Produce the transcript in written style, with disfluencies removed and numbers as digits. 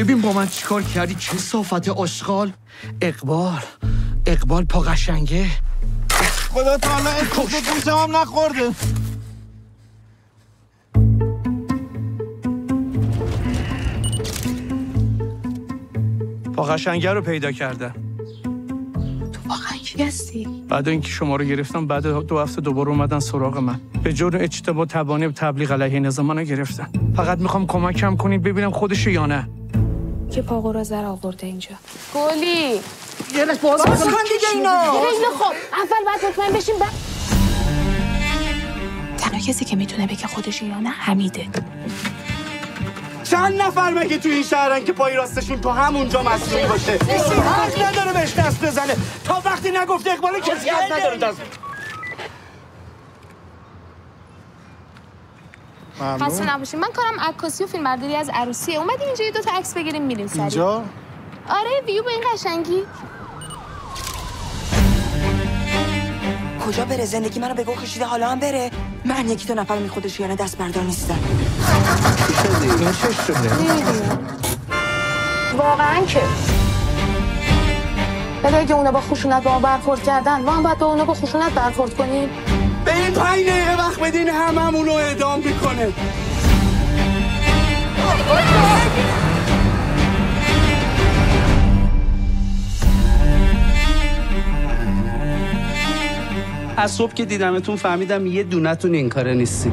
ببین با من چیکار کردی کثافت آشغال. اقبال پا قشنگه. خدا تعالی اسمت گوشم هم نخورده. پا قشنگه رو پیدا کردم. تو واقعا کی هستی؟ بعد اینکه شما رو گرفتم بعد 2 هفته دوباره اومدن سراغ من. به جرم اجتباه تبانی و تبلیغ علیه نظام منو گرفتن. فقط میخوام کمکم کنید ببینم خودشه یا نه. که پاقو را زر آورده اینجا. گلی یه باز کن دیگه اینا. خیلی خوب. اول باید مطمئن بشیم تنها کسی که میتونه بگه خودشه یا نه حمیده. چند نفر مگه تو این شهرن که پای راستشون تو همونجا مصنوعی باشه؟ حق نداره بهش دست بزنه. تا وقتی نگفت اقبال کسی حق نداره دست. خسته نباشین. من کارم عکاسی و فیلمبرداری از عروسیه. اومدیم اینجا یه 2 تا عکس بگیریم میریم سریع. اینجا؟ آره ویو به این قشنگی. کجا بره؟ زندگی منو به گو کشیده حالا هم بره. من 1-2 نفر می خودش یعنی دست بردار نیستم. این چه شده؟ نمیدونم واقعا که ولی اگه اونا با خشونت با ما برخورد کردن ما هم باید با اونا با خشونت برخورد کنیم. به این 5 دقیقه وقت بدین هممونو اعدام میکنه. از صبح که دیدمتون فهمیدم یه دونتون این کاره نیستی.